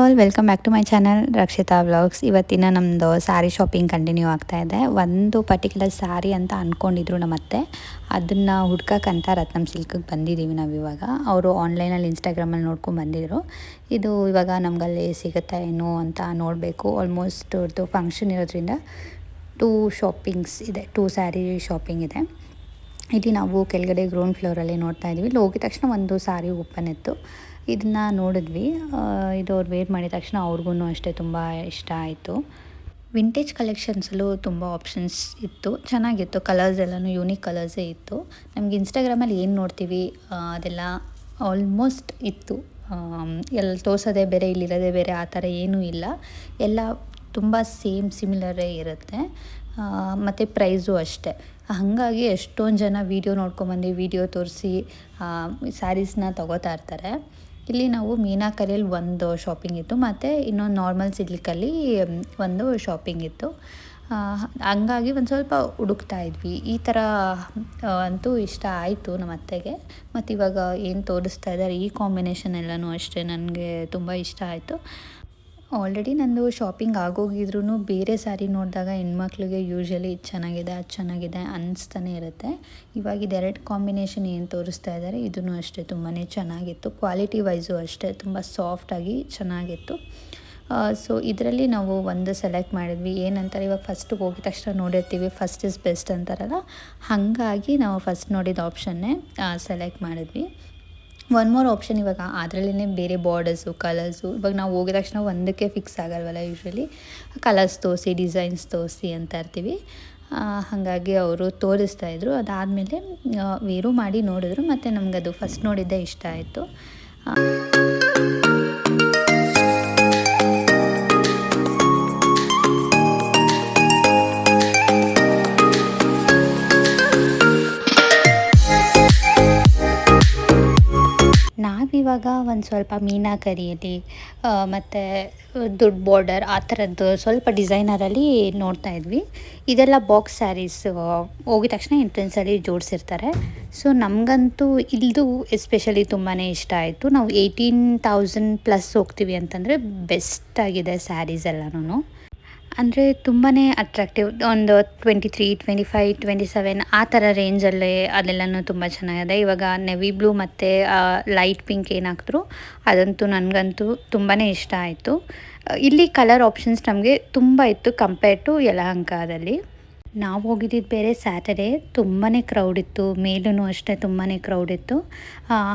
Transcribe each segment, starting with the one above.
All welcome back to my channel Rakshitha vlogs. ಇವತ್ತಿನ ನಮ್ಮದು sari shopping continue ಆಗ್ತಾ ಇದೆ. ಒಂದು ಪರ್ಟಿಕ್ಯುಲರ್ ಸ್ಯಾರಿ ಅಂತ ಅಂದ್ಕೊಂಡಿದ್ರು ನಮ್ಮತ್ತೆ, ಅದನ್ನು ಹುಡ್ಕಕ್ಕಂತ ರತ್ನಂ ಸಿಲ್ಕಿಗೆ ಬಂದಿದ್ದೀವಿ ನಾವು ಇವಾಗ. ಅವರು ಆನ್ಲೈನಲ್ಲಿ ಇನ್ಸ್ಟಾಗ್ರಾಮಲ್ಲಿ ನೋಡ್ಕೊಂಡು ಬಂದಿದ್ದರು. ಇದು ಇವಾಗ ನಮಗಲ್ಲಿ ಸಿಗುತ್ತಾ ಏನೋ ಅಂತ ನೋಡಬೇಕು. ಆಲ್ಮೋಸ್ಟ್ ಅವ್ರದ್ದು ಫಂಕ್ಷನ್ ಇರೋದ್ರಿಂದ 2 ಶಾಪಿಂಗ್ಸ್ ಇದೆ, 2 ಸ್ಯಾರಿ ಶಾಪಿಂಗ್ ಇದೆ. ಇಲ್ಲಿ ನಾವು ಕೆಳಗಡೆ ಗ್ರೌಂಡ್ ಫ್ಲೋರಲ್ಲಿ ನೋಡ್ತಾ ಇದ್ವಿ. ಇಲ್ಲಿ ಹೋಗಿದ ತಕ್ಷಣ ಒಂದು ಸಾರಿ ಓಪನ್ ಇತ್ತು, ಇದನ್ನು ನೋಡಿದ್ವಿ. ಇದು ಅವ್ರು ವೇರ್ ಮಾಡಿದ ತಕ್ಷಣ ಅವ್ರಿಗೂ ಅಷ್ಟೇ ತುಂಬ ಇಷ್ಟ ಆಯಿತು. ವಿಂಟೇಜ್ ಕಲೆಕ್ಷನ್ಸಲ್ಲೂ ತುಂಬ ಆಪ್ಷನ್ಸ್ ಇತ್ತು, ಚೆನ್ನಾಗಿತ್ತು. ಕಲರ್ಸ್ ಎಲ್ಲನೂ ಯೂನಿಕ್ ಕಲರ್ಸೇ ಇತ್ತು. ನಮ್ಗೆ ಇನ್ಸ್ಟಾಗ್ರಾಮಲ್ಲಿ ಏನು ನೋಡ್ತೀವಿ ಅದೆಲ್ಲ ಆಲ್ಮೋಸ್ಟ್ ಇತ್ತು. ಎಲ್ಲಿ ತೋರಿಸೋದೇ ಬೇರೆ, ಇಲ್ಲಿರೋದೇ ಬೇರೆ, ಆ ಥರ ಏನೂ ಇಲ್ಲ. ಎಲ್ಲ ತುಂಬ ಸಿಮಿಲರೇ ಇರುತ್ತೆ. ಮತ್ತು ಪ್ರೈಸು ಅಷ್ಟೇ. ಹಾಗಾಗಿ ಎಷ್ಟೊಂದು ಜನ ವೀಡಿಯೋ ನೋಡ್ಕೊಂಬಂದು ವೀಡಿಯೋ ತೋರಿಸಿ ಸ್ಯಾರೀಸ್ನ ತೊಗೋತಾ ಇರ್ತಾರೆ. ಇಲ್ಲಿ ನಾವು ಮೀನಾಕರಿಯಲ್ಲಿ ಒಂದು ಶಾಪಿಂಗ್ ಇತ್ತು, ಮತ್ತು ಇನ್ನೊಂದು ನಾರ್ಮಲ್ ಸಿಲ್ಕಲ್ಲಿ ಒಂದು ಶಾಪಿಂಗ್ ಇತ್ತು. ಹಂಗಾಗಿ ಒಂದು ಸ್ವಲ್ಪ ಹುಡುಕ್ತಾ ಇದ್ವಿ. ಈ ಥರ ಅಂತೂ ಇಷ್ಟ ಆಯಿತು ನಮ್ಮ ಅತ್ತೆಗೆ. ಮತ್ತು ಇವಾಗ ಏನು ತೋರಿಸ್ತಾ ಇದ್ದಾರೆ ಈ ಕಾಂಬಿನೇಷನ್ ಎಲ್ಲನೂ ಅಷ್ಟೇ ನನಗೆ ತುಂಬ ಇಷ್ಟ ಆಯಿತು. ಆಲ್ರೆಡಿ ನಂದು ಶಾಪಿಂಗ್ ಆಗೋಗಿದ್ರೂ ಬೇರೆ ಸ್ಯಾರಿ ನೋಡಿದಾಗ ಹೆಣ್ಮಕ್ಳಿಗೆ ಯೂಶ್ವಲಿ ಇದು ಚೆನ್ನಾಗಿದೆ, ಅದು ಚೆನ್ನಾಗಿದೆ ಅನ್ನಿಸ್ತಾನೆ ಇರುತ್ತೆ. ಇವಾಗ ಇದೆರಡು ಕಾಂಬಿನೇಷನ್ ಏನು ತೋರಿಸ್ತಾ ಇದ್ದಾರೆ ಇದೂ ಅಷ್ಟೇ ತುಂಬಾ ಚೆನ್ನಾಗಿತ್ತು. ಕ್ವಾಲಿಟಿ ವೈಸು ಅಷ್ಟೇ ತುಂಬ ಸಾಫ್ಟಾಗಿ ಚೆನ್ನಾಗಿತ್ತು. ಸೊ ಇದರಲ್ಲಿ ನಾವು ಒಂದು ಸೆಲೆಕ್ಟ್ ಮಾಡಿದ್ವಿ. ಏನಂತಾರೆ, ಇವಾಗ ಫಸ್ಟ್ ಹೋಗಿದ ತಕ್ಷಣ ನೋಡಿರ್ತೀವಿ ಫಸ್ಟ್ ಇಸ್ ಬೆಸ್ಟ್ ಅಂತಾರಲ್ಲ, ಹಾಗಾಗಿ ನಾವು ಫಸ್ಟ್ ನೋಡಿದ ಆಪ್ಷನ್ನೇ ಸೆಲೆಕ್ಟ್ ಮಾಡಿದ್ವಿ. ಒನ್ ಮೋರ್ ಆಪ್ಷನ್ ಇವಾಗ ಅದರಲ್ಲೇ ಬೇರೆ ಬಾರ್ಡರ್ಸು, ಕಲರ್ಸು. ಇವಾಗ ನಾವು ಹೋಗಿದ ತಕ್ಷಣ ಒಂದಕ್ಕೆ ಫಿಕ್ಸ್ ಆಗಲ್ವಲ್ಲ, ಯೂಶ್ವಲಿ ಕಲರ್ಸ್ ತೋರಿಸಿ, ಡಿಸೈನ್ಸ್ ತೋರಿಸಿ ಅಂತ ಇರ್ತೀವಿ. ಹಾಗಾಗಿ ಅವರು ತೋರಿಸ್ತಾಯಿದ್ರು. ಅದಾದಮೇಲೆ ವೇರು ಮಾಡಿ ನೋಡಿದ್ರು, ಮತ್ತು ನಮಗದು ಫಸ್ಟ್ ನೋಡಿದ್ದೇ ಇಷ್ಟ ಆಯಿತು. ನಾವಿವಾಗ ಒಂದು ಸ್ವಲ್ಪ ಮೀನಾಕರಿಯಲ್ಲಿ ಮತ್ತು ದೊಡ್ಡ ಬಾರ್ಡರ್ ಆ ಥರದ್ದು ಸ್ವಲ್ಪ ಡಿಸೈನರಲ್ಲಿ ನೋಡ್ತಾ ಇದ್ವಿ. ಇದೆಲ್ಲ ಬಾಕ್ಸ್ ಸ್ಯಾರೀಸ್ ಹೋಗಿದ ತಕ್ಷಣ ಎಂಟ್ರೆನ್ಸಲ್ಲಿ ಜೋಡಿಸಿರ್ತಾರೆ. ಸೊ ನಮಗಂತೂ ಇಲ್ಲದು ಎಸ್ಪೆಷಲಿ ತುಂಬಾ ಇಷ್ಟ ಆಯಿತು. ನಾವು 18,000 ಪ್ಲಸ್ ಹೋಗ್ತೀವಿ ಅಂತಂದರೆ ಬೆಸ್ಟಾಗಿದೆ ಸ್ಯಾರೀಸ್ ಎಲ್ಲನೂ. ಅಂದರೆ ತುಂಬಾ ಅಟ್ರಾಕ್ಟಿವ್. ಒಂದು 23, 25, 27 ಆ ಥರ ರೇಂಜಲ್ಲೇ ಅದೆಲ್ಲನೂ ತುಂಬ ಚೆನ್ನಾಗಿದೆ. ಇವಾಗ ನೆವಿ ಬ್ಲೂ ಮತ್ತು ಲೈಟ್ ಪಿಂಕ್ ಏನು ಹಾಕಿದ್ರು ಅದಂತೂ ನನಗಂತೂ ತುಂಬಾ ಇಷ್ಟ ಆಯಿತು. ಇಲ್ಲಿ ಕಲರ್ ಆಪ್ಷನ್ಸ್ ನಮಗೆ ತುಂಬ ಇತ್ತು ಕಂಪೇರ್ ಟು ಯಲಹಂಕದಲ್ಲಿ. ನಾವು ಹೋಗಿದ್ದಿದ್ದು ಬೇರೆ ಸ್ಯಾಟರ್ಡೇ, ತುಂಬಾ ಕ್ರೌಡ್ ಇತ್ತು. ಮೇಲೂ ಅಷ್ಟೇ ತುಂಬಾ ಕ್ರೌಡ್ ಇತ್ತು.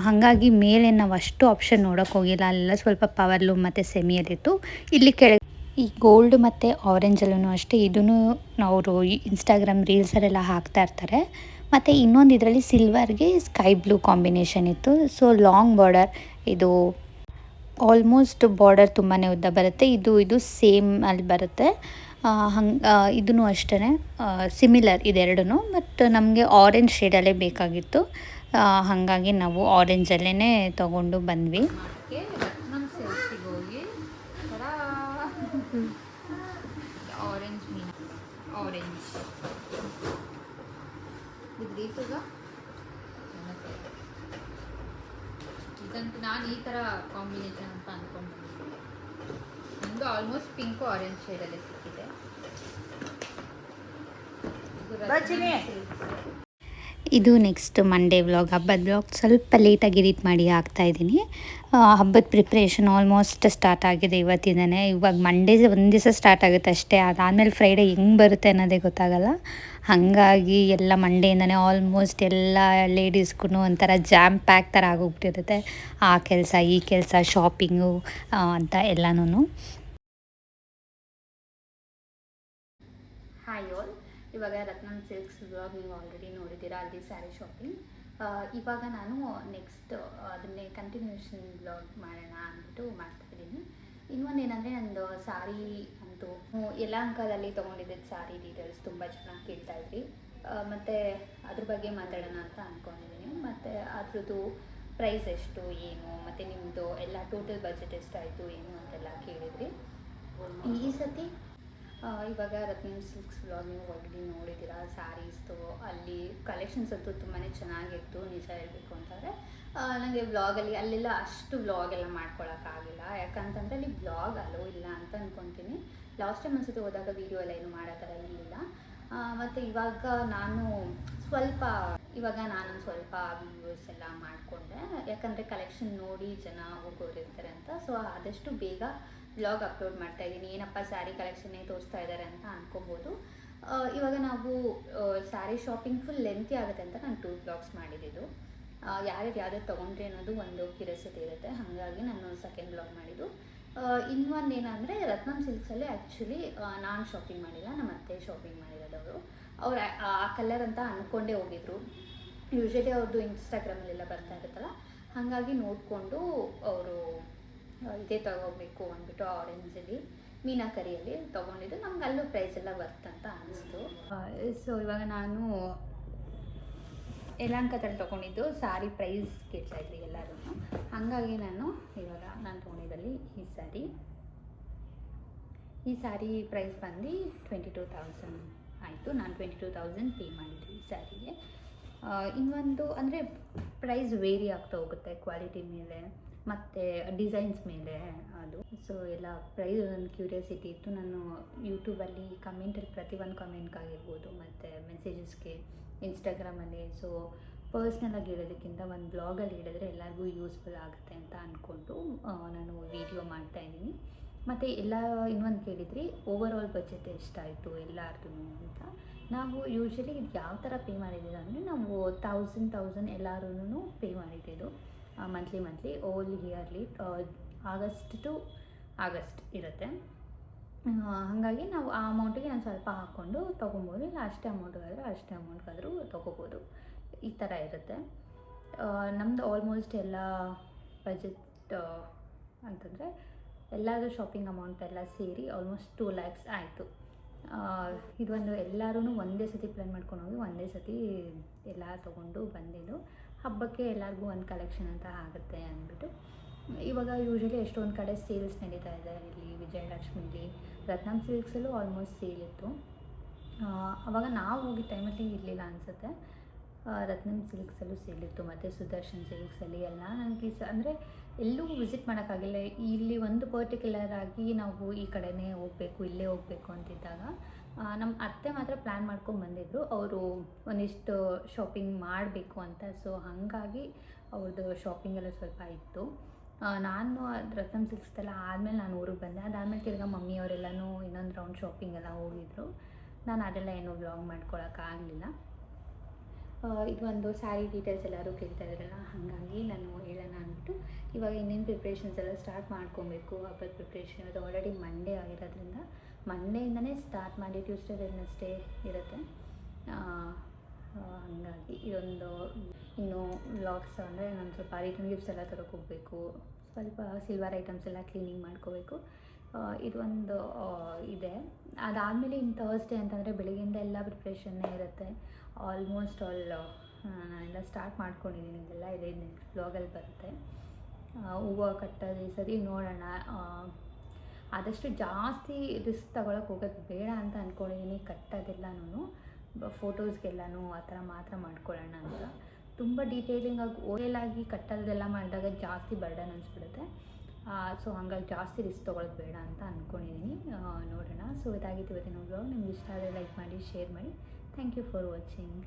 ಹಾಗಾಗಿ ಮೇಲೆ ನಾವು ಅಷ್ಟು ಆಪ್ಷನ್ ನೋಡೋಕೆ ಹೋಗಿಲ್ಲ. ಅಲ್ಲೆಲ್ಲ ಸ್ವಲ್ಪ ಪವರ್ ಲೂಮ್ ಮತ್ತು ಸೆಮಿಯಲ್ಲಿತ್ತು. ಇಲ್ಲಿ ಈ ಗೋಲ್ಡ್ ಮತ್ತು ಆರೆಂಜಲ್ಲೂ ಅಷ್ಟೇ, ಇದೂ ಅವರು ಇನ್ಸ್ಟಾಗ್ರಾಮ್ ರೀಲ್ಸಲ್ಲೆಲ್ಲ ಹಾಕ್ತಾ ಇರ್ತಾರೆ. ಮತ್ತು ಇನ್ನೊಂದು ಇದರಲ್ಲಿ ಸಿಲ್ವರ್ಗೆ ಸ್ಕೈ ಬ್ಲೂ ಕಾಂಬಿನೇಷನ್ ಇತ್ತು. ಸೊ ಲಾಂಗ್ ಬಾರ್ಡರ್, ಇದು ಆಲ್ಮೋಸ್ಟ್ ಬಾರ್ಡರ್ ತುಂಬಾ ಉದ್ದ ಬರುತ್ತೆ. ಇದು ಸೇಮ್ ಅಲ್ಲಿ ಬರುತ್ತೆ. ಇದೂ ಅಷ್ಟೇ ಸಿಮಿಲರ್ ಇದೆರಡೂ. ಮತ್ತು ನಮಗೆ ಆರೆಂಜ್ ಶೇಡಲ್ಲೇ ಬೇಕಾಗಿತ್ತು. ಹಾಗಾಗಿ ನಾವು ಆರೆಂಜಲ್ಲೇ ತೊಗೊಂಡು ಬಂದ್ವಿ. ಆರೆಂಜ್ ಇದಂತೂ ನಾನು ಈ ಥರ ಕಾಂಬಿನೇಷನ್ ಅಂತ ಅಂದ್ಕೊಂಡಿದ್ದೀನಿ. ನಮ್ಮದು ಆಲ್ಮೋಸ್ಟ್ ಪಿಂಕು ಆರೆಂಜ್ ಶೇಡಲ್ಲೇ ಸಿಕ್ಕಿದೆ. ಇದು ನೆಕ್ಸ್ಟ್ ಮಂಡೇ ವ್ಲಾಗ್, ಹಬ್ಬದ ವ್ಲಾಗ್. ಸ್ವಲ್ಪ ಲೇಟಾಗಿ ಎಡಿಟ್ ಮಾಡಿ ಹಾಕ್ತಾಯಿದ್ದೀನಿ. ಹಬ್ಬದ ಪ್ರಿಪ್ರೇಷನ್ ಆಲ್ಮೋಸ್ಟ್ ಸ್ಟಾರ್ಟ್ ಆಗಿದೆ ಇವತ್ತಿಂದನೇ. ಇವಾಗ ಮಂಡೇ ಒಂದು ದಿವಸ ಸ್ಟಾರ್ಟ್ ಆಗುತ್ತೆ ಅಷ್ಟೇ. ಅದಾದಮೇಲೆ ಫ್ರೈಡೇ ಹೆಂಗೆ ಬರುತ್ತೆ ಅನ್ನೋದೇ ಗೊತ್ತಾಗಲ್ಲ. ಹಾಗಾಗಿ ಎಲ್ಲ ಮಂಡೆಯಿಂದನೇ ಆಲ್ಮೋಸ್ಟ್ ಎಲ್ಲ ಲೇಡೀಸ್ಗೂ ಒಂಥರ ಜಾಮ್ ಪ್ಯಾಕ್ ಥರ ಆಗೋಗ್ಬಿಟ್ಟಿರುತ್ತೆ. ಆ ಕೆಲಸ ಈ ಕೆಲಸ ಶಾಪಿಂಗು ಅಂತ ಎಲ್ಲನೂ. ಹಾಯ್ ಆಲ್, ಇವಾಗ ರತ್ನಂ ಸಿಲ್ಕ್ಸ್ ವ್ಲಾಗ್ ನೀವು ಆಲ್ರೆಡಿ ನೋಡಿದ್ದೀರಾ, ಅಲ್ಲಿ ಸ್ಯಾರಿ ಶಾಪಿಂಗ್. ಇವಾಗ ನಾನು ನೆಕ್ಸ್ಟ್ ಅದನ್ನೇ ಕಂಟಿನ್ಯೂಷನ್ ವ್ಲಾಗ್ ಮಾಡೋಣ ಅಂದ್ಬಿಟ್ಟು ಮಾಡ್ತಾಯಿದ್ದೀನಿ. ಇನ್ನೊಂದು ಏನಂದರೆ, ನಂದು ಸ್ಯಾರಿ ಅಂತೂ ಯಲಹಂಕದಲ್ಲಿ ತೊಗೊಂಡಿದ್ದ ಸ್ಯಾರಿ ಡೀಟೇಲ್ಸ್ ತುಂಬ ಚೆನ್ನಾಗಿ ಕೇಳ್ತಾಯಿದ್ರಿ. ಮತ್ತು ಅದ್ರ ಬಗ್ಗೆ ಮಾತಾಡೋಣ ಅಂತ ಅಂದ್ಕೊಂಡಿದ್ದೀನಿ. ಮತ್ತು ಅದ್ರದ್ದು ಪ್ರೈಸ್ ಎಷ್ಟು ಏನು, ಮತ್ತು ನಿಮ್ಮದು ಎಲ್ಲ ಟೋಟಲ್ ಬಜೆಟ್ ಎಷ್ಟಾಯಿತು ಏನು ಅಂತೆಲ್ಲ ಕೇಳಿದ್ರಿ. ಈ ಸತಿ ಇವಾಗ ರತ್ನಂ ಸಿಲ್ಕ್ಸ್ ಬ್ಲಾಗ್ ನೀವು ಆಲ್ರೆಡಿ ನೋಡಿದ್ದೀರಾ. ಸ್ಯಾರೀಸ್ದು ಅಲ್ಲಿ ಕಲೆಕ್ಷನ್ಸ್ ಅಂತೂ ತುಂಬಾ ಚೆನ್ನಾಗಿತ್ತು ನಿಜ ಹೇಳಬೇಕು ಅಂತಂದರೆ. ನನಗೆ ಬ್ಲಾಗಲ್ಲಿ ಅಲ್ಲೆಲ್ಲ ಅಷ್ಟು ಬ್ಲಾಗ್ ಎಲ್ಲ ಮಾಡ್ಕೊಳಕ್ಕಾಗಿಲ್ಲ, ಯಾಕಂತಂದರೆ ಅಲ್ಲಿ ಬ್ಲಾಗ್ ಅಲೋ ಇಲ್ಲ ಅಂತ ಅಂದ್ಕೊತೀನಿ. ಲಾಸ್ಟ್ ಟೈಮ್ ಅನ್ಸುತ್ತೆ ಹೋದಾಗ ವೀಡಿಯೋ ಎಲ್ಲ ಏನು ಮಾಡೋ ಥರ ಇರಲಿಲ್ಲ. ಮತ್ತು ಇವಾಗ ನಾನು ಸ್ವಲ್ಪ ವೀಡಿಯೋಸ್ ಎಲ್ಲ ಮಾಡಿಕೊಂಡೆ, ಯಾಕಂದರೆ ಕಲೆಕ್ಷನ್ ನೋಡಿ ಜನ ಹೋಗೋರು ಇರ್ತಾರೆ ಅಂತ. ಸೊ ಆದಷ್ಟು ಬೇಗ ವ್ಲಾಗ್ ಅಪ್ಲೋಡ್ ಮಾಡ್ತಾಯಿದ್ದೀನಿ. ಏನಪ್ಪ ಸ್ಯಾರಿ ಕಲೆಕ್ಷನ್ನೇ ತೋರಿಸ್ತಾ ಇದ್ದಾರೆ ಅಂತ ಅನ್ಕೋಬೋದು. ಇವಾಗ ನಾವು ಸ್ಯಾರಿ ಶಾಪಿಂಗ್ ಫುಲ್ ಲೆಂತಿ ಆಗುತ್ತೆ ಅಂತ ನಾನು 2 ವ್ಲಾಗ್ಸ್ ಮಾಡಿದ್ದು. ಯಾರ್ಯಾರು ಯಾವ್ದು ತೊಗೊಂಡ್ರಿ ಅನ್ನೋದು ಒಂದು ಕ್ಯೂರಿಯಾಸಿಟಿ ಇರುತ್ತೆ, ಹಾಗಾಗಿ ನಾನು ಸೆಕೆಂಡ್ ವ್ಲಾಗ್ ಮಾಡಿದ್ದು. ಇನ್ನೊಂದು ಏನಂದರೆ ರತ್ನಂ ಸಿಲ್ಕ್ಸಲ್ಲಿ ಆ್ಯಕ್ಚುಲಿ ನಾನು ಶಾಪಿಂಗ್ ಮಾಡಿಲ್ಲ, ನಮ್ಮ ಅತ್ತೆ ಶಾಪಿಂಗ್ ಮಾಡಿರೋದವರು. ಅವ್ರು ಆ ಕಲರ್ ಅಂತ ಅಂದ್ಕೊಂಡೇ ಹೋಗಿದ್ರು. ಯೂಶ್ವಲಿ ಅವ್ರದ್ದು ಇನ್ಸ್ಟಾಗ್ರಾಮಲ್ಲೆಲ್ಲ ಬರ್ತಾ ಇರುತ್ತಲ್ಲ, ಹಾಗಾಗಿ ನೋಡಿಕೊಂಡು ಅವರು ಇದೇ ತೊಗೋಬೇಕು ಅಂದ್ಬಿಟ್ಟು ಆರೆಂಜಲ್ಲಿ ಮೀನಾಕರಿಯಲ್ಲಿ ತೊಗೊಂಡಿದ್ದು. ನಮ್ಗೆ ಅಲ್ಲೂ ಪ್ರೈಸ್ ಎಲ್ಲ ವರ್ತ್ ಅಂತ ಅನ್ನಿಸ್ತು. ಸೊ ಇವಾಗ ನಾನು ಯಲಹಂಕದಲ್ಲಿ ತೊಗೊಂಡಿದ್ದು ಸ್ಯಾರಿ ಪ್ರೈಸ್ ಕೇಳ್ತಾಯಿದ್ರಿ ಎಲ್ಲರೂ, ಹಾಗಾಗಿ ನಾನು ತೊಗೊಂಡಿದ್ದಲ್ಲಿ ಈ ಸ್ಯಾರಿ ಪ್ರೈಸ್ ಬಂದು 22,000 ಆಯಿತು. ನಾನು 22,000 ಪೇ ಮಾಡಿದ್ವಿ ಈ ಸ್ಯಾರಿಗೆ. ಇನ್ನೊಂದು ಅಂದರೆ ಪ್ರೈಸ್ ವೇರಿ ಆಗ್ತಾ ಹೋಗುತ್ತೆ ಕ್ವಾಲಿಟಿ ಮೇಲೆ ಮತ್ತು ಡಿಸೈನ್ಸ್ ಮೇಲೆ ಅದು. ಸೊ ಎಲ್ಲ ಪ್ರೈಸ್ ಒಂದು ಕ್ಯೂರಿಯಾಸಿಟಿ ಇತ್ತು. ನಾನು ಯೂಟ್ಯೂಬಲ್ಲಿ ಕಮೆಂಟಲ್ಲಿ ಪ್ರತಿಯೊಂದು ಕಮೆಂಟ್ಗಾಗಿರ್ಬೋದು ಮತ್ತು ಮೆಸೇಜಸ್ಗೆ ಇನ್ಸ್ಟಾಗ್ರಾಮಲ್ಲಿ, ಸೊ ಪರ್ಸ್ನಲಾಗಿ ಹೇಳೋದಕ್ಕಿಂತ ಒಂದು ಬ್ಲಾಗಲ್ಲಿ ಹೇಳಿದ್ರೆ ಎಲ್ಲರಿಗೂ ಯೂಸ್ಫುಲ್ ಆಗುತ್ತೆ ಅಂತ ಅಂದ್ಕೊಂಡು ನಾನು ವೀಡಿಯೋ ಮಾಡ್ತಾಯಿದ್ದೀನಿ. ಮತ್ತು ಇನ್ನೊಂದು ಕೇಳಿದ್ರಿ, ಓವರ್ ಆಲ್ ಬಜೆಟ್ ಎಷ್ಟಾಯಿತು ಎಲ್ಲರದ್ದು ಅಂತ. ನಾವು ಯೂಶ್ವಲಿ ಇದು ಯಾವ ಥರ ಪೇ ಮಾಡಿದ್ದೀವಿ ಅಂದರೆ, ನಾವು 1,000 ಎಲ್ಲರೂ ಪೇ ಮಾಡಿದ್ದು monthly or yearly August to August ಇರುತ್ತೆ. ಹಾಗಾಗಿ ನಾವು ಆ ಅಮೌಂಟಿಗೆ ನಾನು ಸ್ವಲ್ಪ ಹಾಕ್ಕೊಂಡು ತೊಗೊಬೋದು, ಇಲ್ಲ ಅಷ್ಟೇ ಅಮೌಂಟ್ಗಾದರೂ ತೊಗೋಬೋದು, ಈ ಥರ ಇರುತ್ತೆ. ನಮ್ಮದು ಆಲ್ಮೋಸ್ಟ್ ಎಲ್ಲ ಬಜೆಟ್ ಅಂತಂದರೆ ಎಲ್ಲದೂ ಶಾಪಿಂಗ್ ಅಮೌಂಟ್ ಎಲ್ಲ ಸೇರಿ ಆಲ್ಮೋಸ್ಟ್ 2 lakhs ಆಯಿತು. ಇದೊಂದು ಎಲ್ಲರೂ ಒಂದೇ ಸತಿ ಪ್ಲ್ಯಾನ್ ಮಾಡ್ಕೊಂಡು ಹೋಗಿ ಒಂದೇ ಸತಿ ಎಲ್ಲ ತೊಗೊಂಡು ಬಂದಿದ್ದು. ಹಬ್ಬಕ್ಕೆ ಎಲ್ಲರಿಗೂ ಒಂದು ಕಲೆಕ್ಷನ್ ಅಂತ ಆಗುತ್ತೆ ಅಂದ್ಬಿಟ್ಟು. ಇವಾಗ ಯೂಶ್ವಲಿ ಎಷ್ಟೊಂದು ಕಡೆ ಸೇಲ್ಸ್ ನಡೀತಾ ಇದೆ. ಇಲ್ಲಿ ವಿಜಯಲಕ್ಷ್ಮಿಲಿ, ರತ್ನಂ ಸಿಲ್ಕ್ಸಲ್ಲೂ ಆಲ್ಮೋಸ್ಟ್ ಸೇಲ್ ಇತ್ತು. ಆವಾಗ ನಾವು ಹೋಗಿದ್ದ ಟೈಮಲ್ಲಿ ಇರಲಿಲ್ಲ ಅನಿಸುತ್ತೆ. ರತ್ನಂ ಸಿಲ್ಕ್ಸಲ್ಲೂ ಸೇಲ್ ಇತ್ತು, ಮತ್ತು ಸುದರ್ಶನ್ ಸಿಲ್ಕ್ಸಲ್ಲಿ ಎಲ್ಲ. ನನಗೆ ಅಂದರೆ ಎಲ್ಲೂ ವಿಸಿಟ್ ಮಾಡೋಕ್ಕಾಗಿಲ್ಲ. ಇಲ್ಲಿ ಒಂದು ಪರ್ಟಿಕ್ಯುಲರ್ ಆಗಿ ನಾವು ಈ ಕಡೆನೇ ಹೋಗಬೇಕು, ಇಲ್ಲೇ ಹೋಗಬೇಕು ಅಂತಿದ್ದಾಗ ನಮ್ಮ ಅತ್ತೆ ಮಾತ್ರ ಪ್ಲ್ಯಾನ್ ಮಾಡ್ಕೊಂಡು ಬಂದಿದ್ದರು. ಅವರು ಒಂದಿಷ್ಟು ಶಾಪಿಂಗ್ ಮಾಡಬೇಕು ಅಂತ. ಸೊ ಹಾಗಾಗಿ ಅವ್ರದ್ದು ಶಾಪಿಂಗೆಲ್ಲ ಸ್ವಲ್ಪ ಇತ್ತು. ನಾನು ರತ್ನಂ ಸಿಲ್ಕ್ಸ್ದೆಲ್ಲ ಆದಮೇಲೆ ನಾನು ಊರಿಗೆ ಬಂದೆ. ಅದಾದಮೇಲೆ ತಿರ್ಗಿ ಮಮ್ಮಿಯವರೆಲ್ಲನೂ ಇನ್ನೊಂದು ರೌಂಡ್ ಶಾಪಿಂಗೆಲ್ಲ ಹೋಗಿದ್ರು. ನಾನು ಅದೆಲ್ಲ ಏನೂ ವ್ಲಾಗ್ ಮಾಡ್ಕೊಳಕ್ಕಾಗಲಿಲ್ಲ. ಇದೊಂದು ಸ್ಯಾರಿ ಡೀಟೇಲ್ಸ್ ಎಲ್ಲರೂ ಕೇಳ್ತಾ ಇದ್ರಲ್ಲ, ಹಾಗಾಗಿ ನಾನು ಹೇಳೋಣ ಅಂದ್ಬಿಟ್ಟು ಇವಾಗ ಇನ್ನೇನು ಪ್ರಿಪ್ರೇಷನ್ಸ್ ಎಲ್ಲ ಸ್ಟಾರ್ಟ್ ಮಾಡ್ಕೊಬೇಕು. ಹಬ್ಬದ ಪ್ರಿಪ್ರೇಷನ್ ಇವತ್ತು ಆಲ್ರೆಡಿ ಮಂಡೇ ಆಗಿರೋದ್ರಿಂದ ಮಂಡೆಯಿಂದನೇ ಸ್ಟಾರ್ಟ್ ಮಾಡಿ ಟ್ಯೂಸ್ಡೇ ವೆಡ್ನೆಸ್ಡೇ ಇರುತ್ತೆ. ಹಾಗಾಗಿ ಇದೊಂದು ಇನ್ನೂ ವ್ಲಾಗ್ಸ್ ಅಂದರೆ ನಾನು ಸ್ವಲ್ಪ ರಿಟರ್ನ್ ಗಿಫ್ಟ್ಸ್ ಎಲ್ಲ ತರೋಕೆ ಹೋಗಬೇಕು, ಸ್ವಲ್ಪ ಸಿಲ್ವರ್ ಐಟಮ್ಸ್ ಎಲ್ಲ ಕ್ಲೀನಿಂಗ್ ಮಾಡ್ಕೋಬೇಕು. ಇದೊಂದು ಇದೆ. ಅದಾದಮೇಲೆ ಇನ್ನು ಥರ್ಸ್ಡೇ ಅಂತಂದರೆ ಬೆಳಗ್ಗೆಯಿಂದ ಎಲ್ಲ ಪ್ರಿಪ್ರೇಷನ್ನೇ ಇರುತ್ತೆ. ಆಲ್ಮೋಸ್ಟ್ ನಾನೆಲ್ಲ ಸ್ಟಾರ್ಟ್ ಮಾಡ್ಕೊಂಡಿದ್ದೀನಿ. ಇದೆಲ್ಲ ಇದೆ, ನೆಕ್ಸ್ಟ್ ಬ್ಲಾಗಲ್ಲಿ ಬರುತ್ತೆ. ಹೂವು ಕಟ್ಟೋದು ಈ ಸರಿ ನೋಡೋಣ. ಆದಷ್ಟು ಜಾಸ್ತಿ ರಿಸ್ಕ್ ತೊಗೊಳಕ್ಕೆ ಹೋಗೋದು ಬೇಡ ಅಂತ ಅಂದ್ಕೊಂಡಿದ್ದೀನಿ. ಕಟ್ಟೋದೆಲ್ಲನೂ ಫೋಟೋಸ್ಗೆಲ್ಲನೂ ಆ ಥರ ಮಾತ್ರ ಮಾಡ್ಕೊಳ್ಳೋಣ ಅಂತ. ತುಂಬ ಡೀಟೇಲಿಂಗಾಗಿ ಓಯಲಾಗಿ ಕಟ್ಟೋದೆಲ್ಲ ಮಾಡಿದಾಗ ಜಾಸ್ತಿ ಬರ್ಡನ್ ಅನಿಸ್ಬಿಡುತ್ತೆ. ಸೊ ಹಾಗಾಗಿ ಜಾಸ್ತಿ ರಿಸ್ಕ್ ತೊಗೊಳೋದು ಬೇಡ ಅಂತ ಅಂದ್ಕೊಂಡಿದ್ದೀನಿ. ನೋಡೋಣ. ಸೊ ಇದಾಗಿತ್ತು ಇವತ್ತಿನ ವ್ಲಾಗ್. ನಿಮ್ಗೆ ಇಷ್ಟ ಆದರೆ ಲೈಕ್ ಮಾಡಿ, ಶೇರ್ ಮಾಡಿ. Thank you for watching.